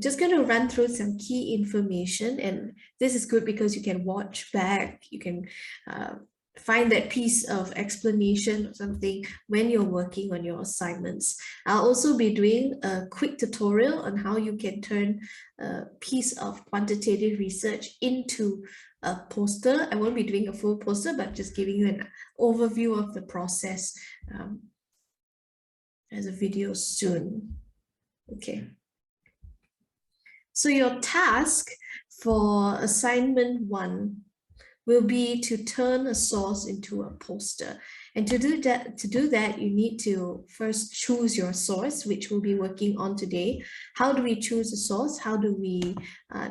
just going to run through some key information, and this is good because you can watch back, you can find that piece of explanation or something when you're working on your assignments. I'll also be doing a quick tutorial on how you can turn a piece of quantitative research into a poster. I won't be doing a full poster, but just giving you an overview of the process as a video soon. Okay. So your task for assignment 1 will be to turn a source into a poster. And to do that, you need to first choose your source, which we'll be working on today. How do we choose a source? How do we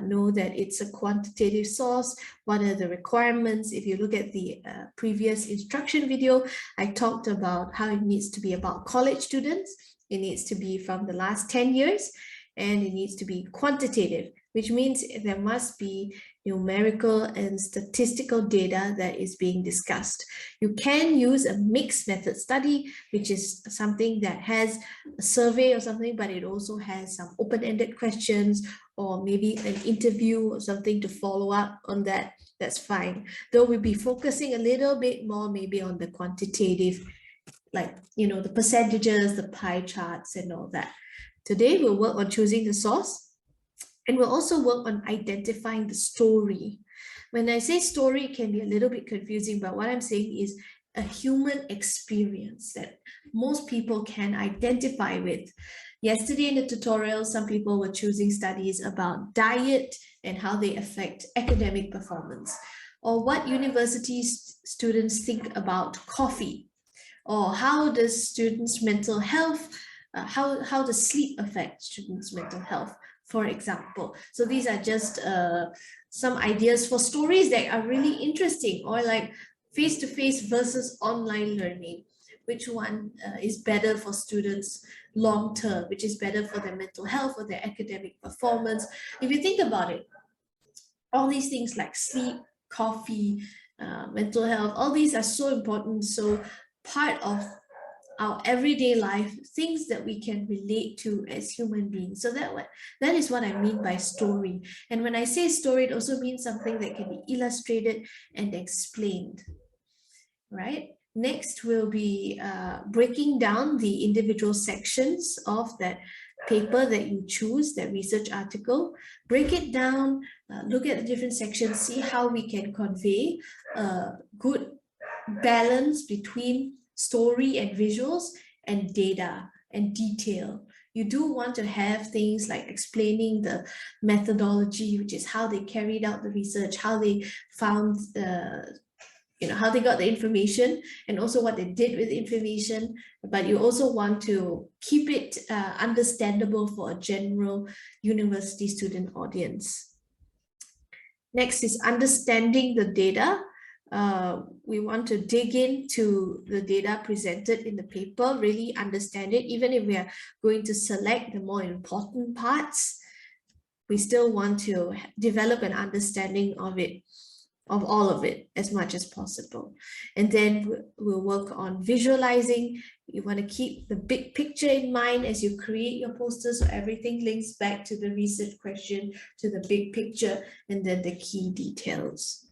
know that it's a quantitative source? What are the requirements? If you look at the previous instruction video, I talked about how it needs to be about college students. It needs to be from the last 10 years, and it needs to be quantitative, which means there must be numerical and statistical data that is being discussed. You can use a mixed method study, which is something that has a survey or something, but it also has some open-ended questions or maybe an interview or something to follow up on that. That's fine. Though we'll be focusing a little bit more maybe on the quantitative, like, the percentages, the pie charts and all that. Today, we'll work on choosing the source. And we'll also work on identifying the story. When I say story, it can be a little bit confusing, but what I'm saying is a human experience that most people can identify with. Yesterday in the tutorial, some people were choosing studies about diet and how they affect academic performance, or what university students think about coffee, or how does students' mental health, how does sleep affect students' mental health, for example. So these are just some ideas for stories that are really interesting, or like face-to-face versus online learning. Which one is better for students long-term, which is better for their mental health or their academic performance? If you think about it, all these things like sleep, coffee, mental health, all these are so important. So part of our everyday life, things that we can relate to as human beings. So that is what I mean by story. And when I say story, it also means something that can be illustrated and explained, right? Next, we'll be breaking down the individual sections of that paper that you choose, that research article. Break it down, look at the different sections, see how we can convey a good balance between story and visuals and data and detail. You do want to have things like explaining the methodology, which is how they carried out the research, how they found how they got the information, and also what they did with the information. But you also want to keep it understandable for a general university student audience. Next is understanding the data. We want to dig into the data presented in the paper, really understand it. Even if we are going to select the more important parts, we still want to develop an understanding of it, of all of it, as much as possible. And then we'll work on visualizing. You want to keep the big picture in mind as you create your posters, so everything links back to the research question, to the big picture, and then the key details.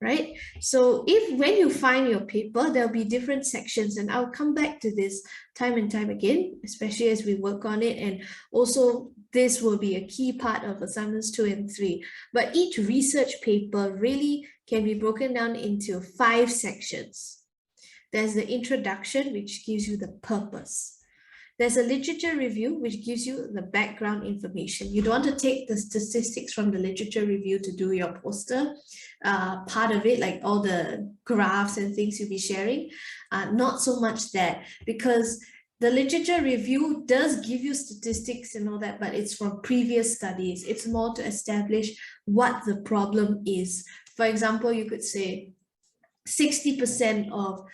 Right? So when you find your paper, there'll be different sections, and I'll come back to this time and time again, especially as we work on it. And also this will be a key part of assignments 2 and 3. But each research paper really can be broken down into 5 sections. There's the introduction, which gives you the purpose. There's a literature review, which gives you the background information. You don't want to take the statistics from the literature review to do your poster. Part of it, like all the graphs and things you'll be sharing, not so much that, because the literature review does give you statistics and all that, but it's from previous studies. It's more to establish what the problem is. For example, you could say 60% of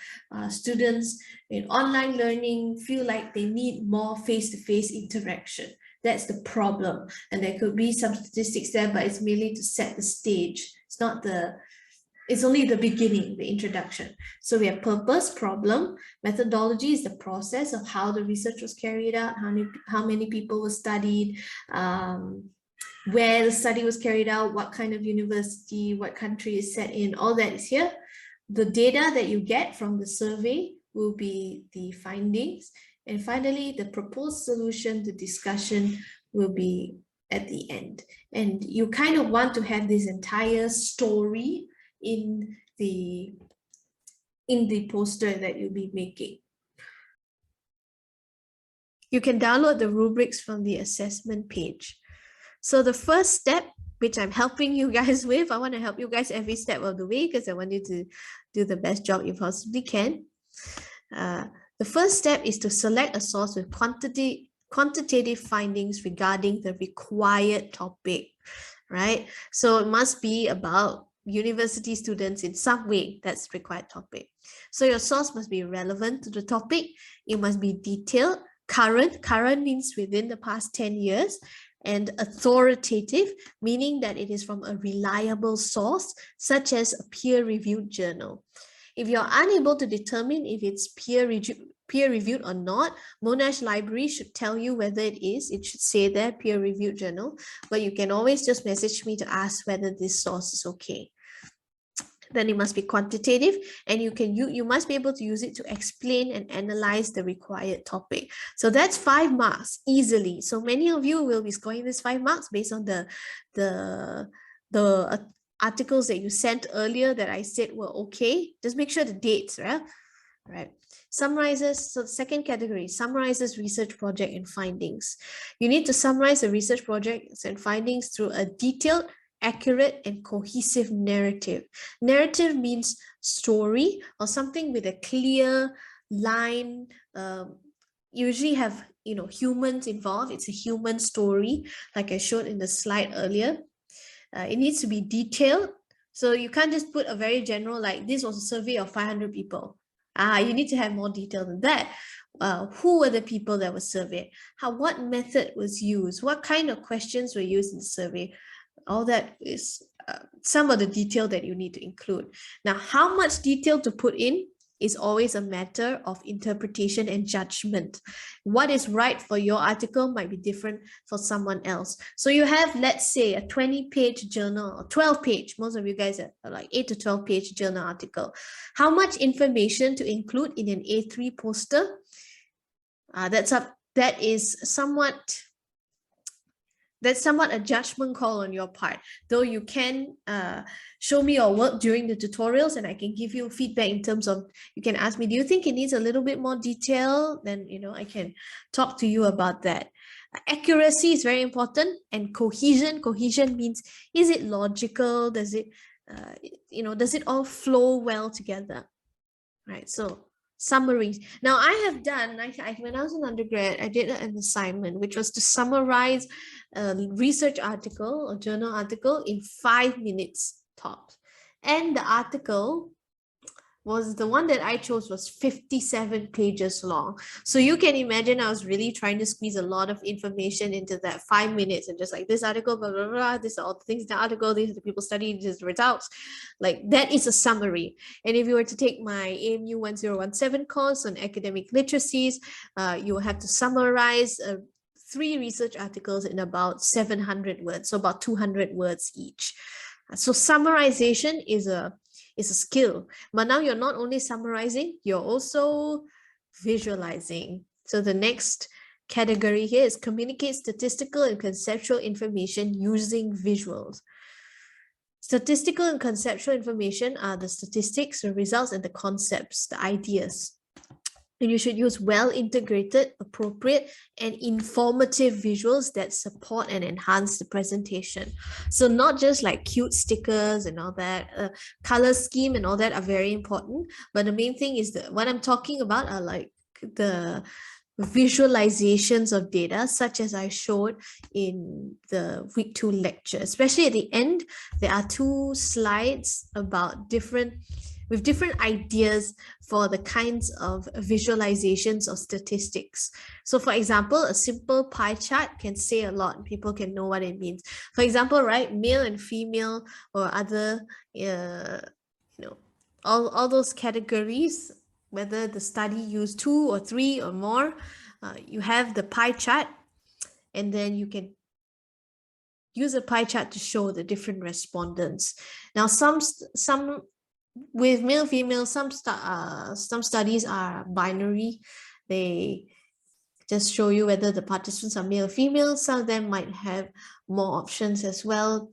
students in online learning feel like they need more face-to-face interaction. That's the problem. And there could be some statistics there, but it's merely to set the stage. It's not the It's only the beginning, the introduction. So we have purpose, problem, methodology is the process of how the research was carried out, how many people were studied, where the study was carried out, what kind of university, what country is set in, all that is here. The data that you get from the survey will be the findings. And finally, the proposed solution, the discussion will be at the end. And you kind of want to have this entire story in the poster that you'll be making. You can download the rubrics from the assessment page. So the first step, which I'm helping you guys with, I want to help you guys every step of the way because I want you to do the best job you possibly can. The first step is to select a source with quantitative findings regarding the required topic, right? So it must be about university students in some way. That's required topic. So your source must be relevant to the topic. It must be detailed, current means within the past 10 years, and authoritative, meaning that it is from a reliable source, such as a peer-reviewed journal. If you're unable to determine if it's peer-reviewed or not, Monash Library should tell you whether it is. It should say there, peer-reviewed journal, but you can always just message me to ask whether this source is okay. Then it must be quantitative, and you must be able to use it to explain and analyze the required topic. So that's 5 marks easily. So many of you will be scoring this 5 marks based on the articles that you sent earlier that I said were okay. Just make sure the dates, right? Right. Summarizes, so the second category, summarizes research project and findings. You need to summarize the research projects and findings through a detailed, accurate, and cohesive narrative. Narrative means story or something with a clear line. Usually have humans involved. It's a human story, like I showed in the slide earlier. It needs to be detailed. So you can't just put a very general, like this was a survey of 500 people. You need to have more detail than that. Who were the people that were surveyed? What method was used? What kind of questions were used in the survey? All that is some of the detail that you need to include. Now, how much detail to put in is always a matter of interpretation and judgment. What is right for your article might be different for someone else. So you have, let's say, a 20-page journal or 12-page. Most of you guys are like 8 to 12-page journal article. How much information to include in an A3 poster? That is somewhat a judgment call on your part, though you can show me your work during the tutorials and I can give you feedback in terms of, you can ask me, do you think it needs a little bit more detail? Then, I can talk to you about that. Accuracy is very important, and cohesion means, is it logical? Does it, does it all flow well together? Right, so summaries. Now I have done, when I was an undergrad, I did an assignment, which was to summarize a research article or journal article in 5 minutes tops. And the article was, the one that I chose was 57 pages long. So you can imagine I was really trying to squeeze a lot of information into that 5 minutes, and just like this article, blah, blah, blah, this are all the things in the article, these are the people studying, these are the results. Like, that is a summary. And if you were to take my AMU 1017 course on academic literacies, you will have to summarize 3 research articles in about 700 words, so about 200 words each. So summarization is a skill, but now you're not only summarizing, you're also visualizing. So the next category here is communicate statistical and conceptual information using visuals. Statistical and conceptual information are the statistics, the results, and the concepts, the ideas. And you should use well-integrated, appropriate, and informative visuals that support and enhance the presentation. So not just like cute stickers and all that, color scheme and all that are very important. But the main thing is that what I'm talking about are like the visualizations of data, such as I showed in the week 2 lecture. Especially at the end, there are 2 slides about different ideas for the kinds of visualizations of statistics. So for example, a simple pie chart can say a lot. People can know what it means. For example, right, male and female or other you know, all those categories, whether the study used 2 or 3 or more, you have the pie chart, and then you can use a pie chart to show the different respondents. Now, some with male, female, some studies are binary. They just show you whether the participants are male or female. Some of them might have more options as well.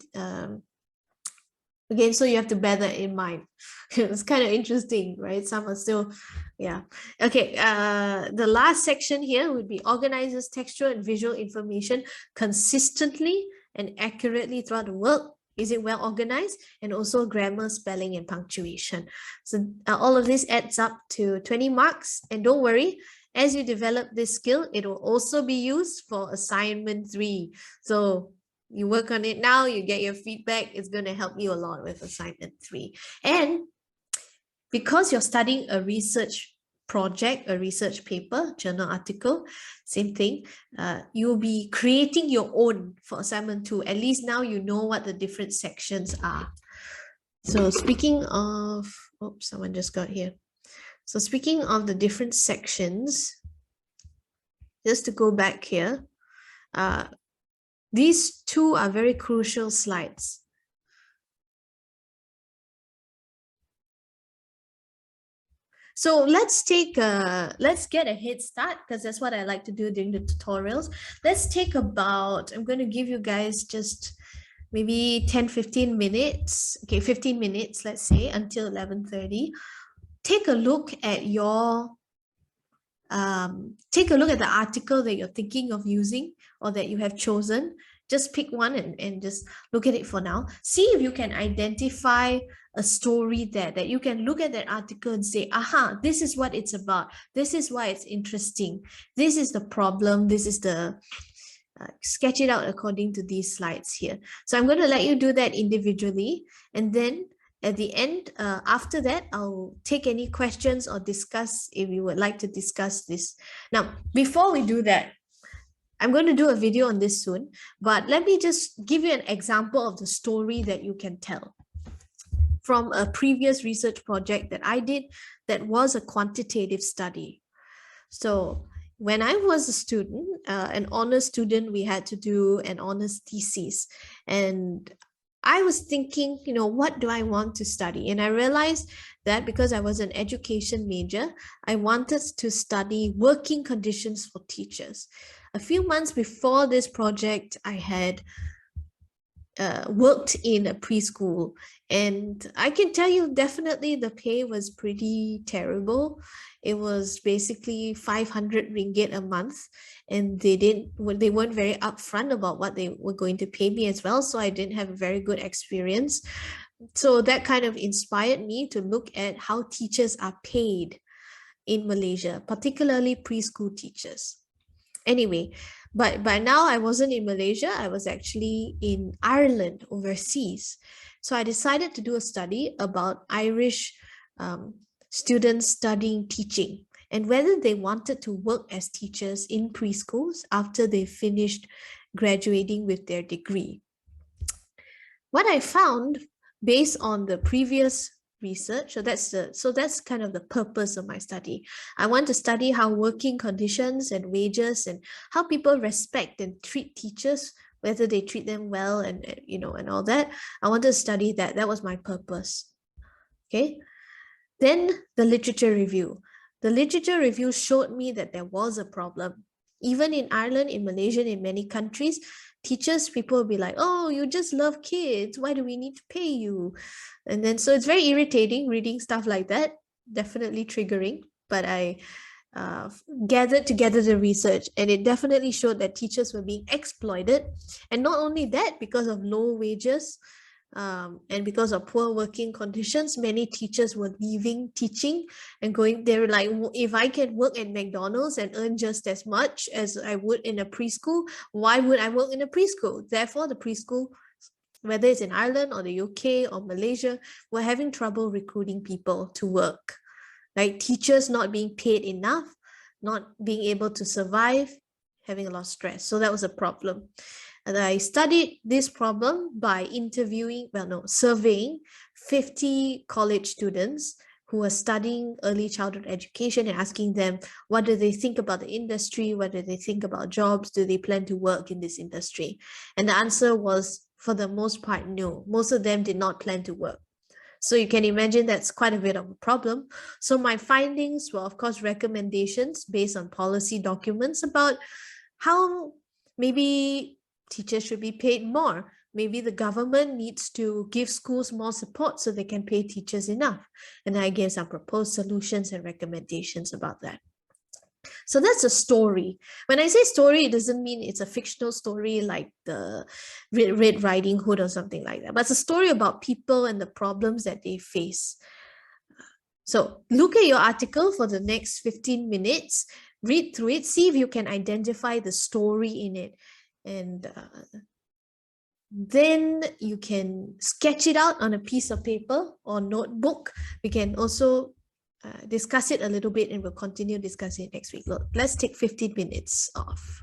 Again, so you have to bear that in mind. It's kind of interesting, right? Some are still, yeah. Okay, the last section here would be organizes textual and visual information consistently and accurately throughout the work. Is it well organized? And also grammar, spelling, and punctuation. So all of this adds up to 20 marks. And don't worry, as you develop this skill, it will also be used for assignment 3. So you work on it now, you get your feedback, it's going to help you a lot with assignment 3. And because you're studying a research project, a research paper, journal article, same thing, you'll be creating your own for assignment 2. At least now you know what the different sections are. So speaking of, oops, someone just got here. So speaking of the different sections, just to go back here, these 2 are very crucial slides. So let's get a head start, because that's what I like to do during the tutorials. Let's take about, I'm going to give you guys just maybe 10-15 minutes. Okay, 15 minutes, let's say, until 11:30. Take a look at your take a look at the article that you're thinking of using or that you have chosen. Just pick one and just look at it for now. See if you can identify a story there, that you can look at that article and say, aha, this is what it's about. This is why it's interesting. This is the problem. This is the, sketch it out according to these slides here. So I'm going to let you do that individually. And then at the end, after that, I'll take any questions or discuss if you would like to discuss this. Now, before we do that, I'm going to do a video on this soon, but let me just give you an example of the story that you can tell from a previous research project that I did that was a quantitative study. So when I was a student, an honors student, we had to do an honors thesis, and I was thinking, you know, what do I want to study? And I realized that because I was an education major, I wanted to study working conditions for teachers. A few months before this project, I had worked in a preschool, and I can tell you definitely the pay was pretty terrible. It was basically 500 ringgit a month, and they weren't very upfront about what they were going to pay me as well, so I didn't have a very good experience. So that kind of inspired me to look at how teachers are paid in Malaysia, particularly preschool teachers. Anyway, but by now I wasn't in Malaysia, I was actually in Ireland, overseas. So I decided to do a study about Irish students studying teaching and whether they wanted to work as teachers in preschools after they finished graduating with their degree. What I found based on the previous research, so that's kind of the purpose of my study. I want to study how working conditions and wages and how people respect and treat teachers, whether they treat them well and and all that. I wanted to study that. That was my purpose. Okay. Then the literature review. The literature review showed me that there was a problem. Even in Ireland, in Malaysia, in many countries, teachers, people will be like, oh, you just love kids. Why do we need to pay you? And then, so it's very irritating reading stuff like that, definitely triggering. But I gathered together the research, and it definitely showed that teachers were being exploited. And not only that, because of low wages, and because of poor working conditions, many teachers were leaving teaching and going, they were like, if I can work at McDonald's and earn just as much as I would in a preschool, why would I work in a preschool? Therefore, the preschool, whether it's in Ireland or the UK or Malaysia, were having trouble recruiting people to work. Like teachers not being paid enough, not being able to survive, having a lot of stress. So that was a problem. And I studied this problem by surveying 50 college students who are studying early childhood education and asking them, what do they think about the industry? What do they think about jobs? Do they plan to work in this industry? And the answer was, for the most part, no. Most of them did not plan to work. So you can imagine that's quite a bit of a problem. So my findings were, of course, recommendations based on policy documents about how maybe teachers should be paid more. Maybe the government needs to give schools more support so they can pay teachers enough. And I gave some proposed solutions and recommendations about that. So that's a story. When I say story, it doesn't mean it's a fictional story like the Red Riding Hood or something like that, but it's a story about people and the problems that they face. So look at your article for the next 15 minutes, read through it, see if you can identify the story in it. And then you can sketch it out on a piece of paper or notebook. We can also discuss it a little bit, and we'll continue discussing it next week. Look, let's take 15 minutes off.